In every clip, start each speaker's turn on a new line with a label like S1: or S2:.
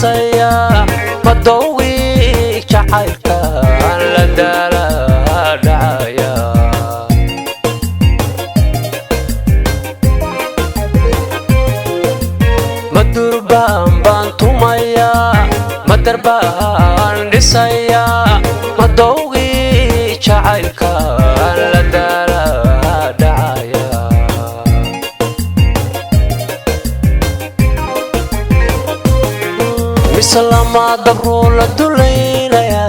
S1: dhisaya madowgi jacaylka la daala dhacaya madurbaan baan tumaya madarbaan dhisaya madowgi jacaylka la daala dhacaya mislama dabro la duleynaya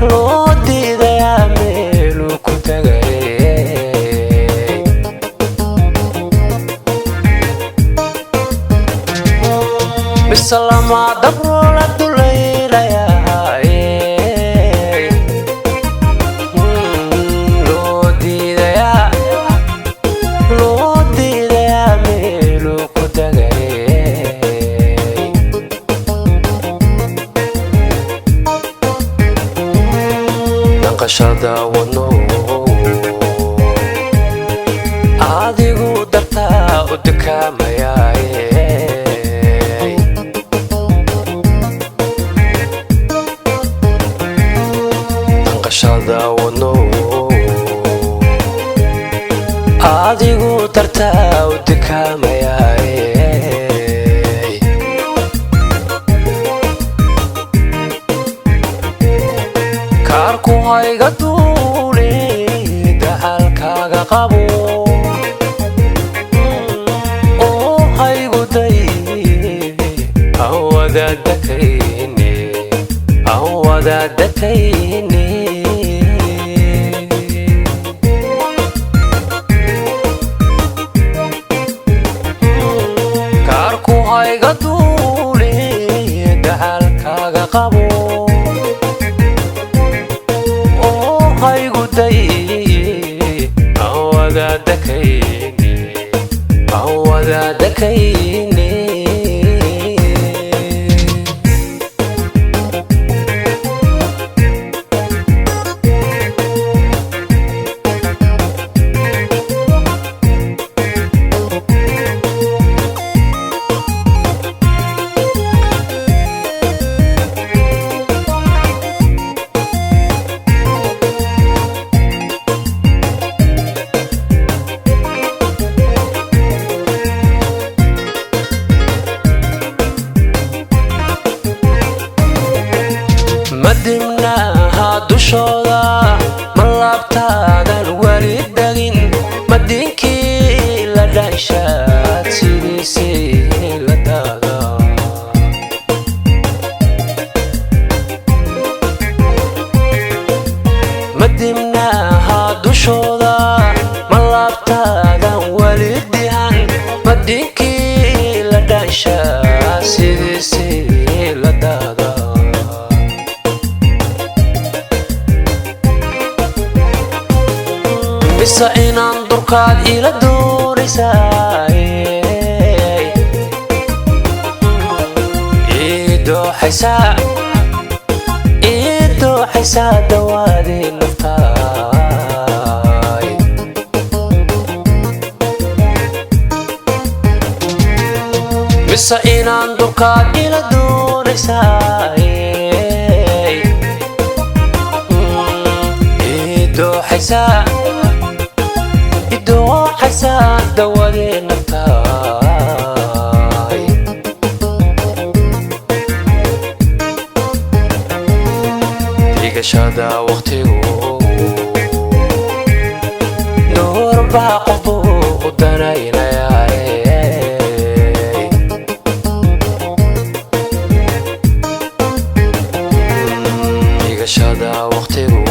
S1: loo diidaya meelu ku tagay mislama dabro la duleynaya naqashada wadno adigu dartaa u dukaamayaay naqashada wadno adigu dartaa u dukaamayaay kaarku hayga duule dacalkaaga qabo oo haygu day aan wadaadakayne kaarku hayga duule dacalkaaga qabo haygu day aan wadaadakayne madimnaha dushooda ma laabtaadan wali dhagin madiinkii la dhanshaad sidiisii la daaga madimnaha dushooda ma laabtaadan wali dhihan madiinkii la dhanshaad sidiisii la daaga bisa inaan durkaad ila doonaysay idooxaysaa dawaadii naftaay bisa inaan durkaad ila doonaysay idooxaysaa dawaadii naftaay dhigashada waqtigu door baa qofbu u danaynayaay dhigashada waqtigu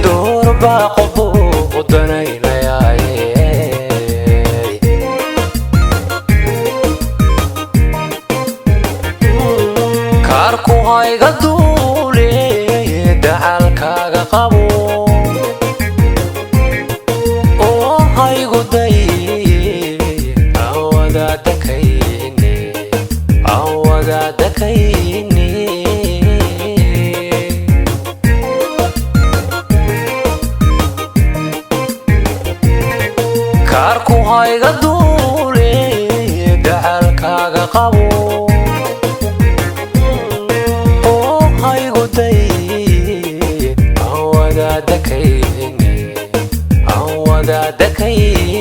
S1: door baa qofbu u danaynayaay kaarku hayga duule dacalkaaga qabo hayga duule dacalkaaga qabo oo haygu day aan wadaadakayne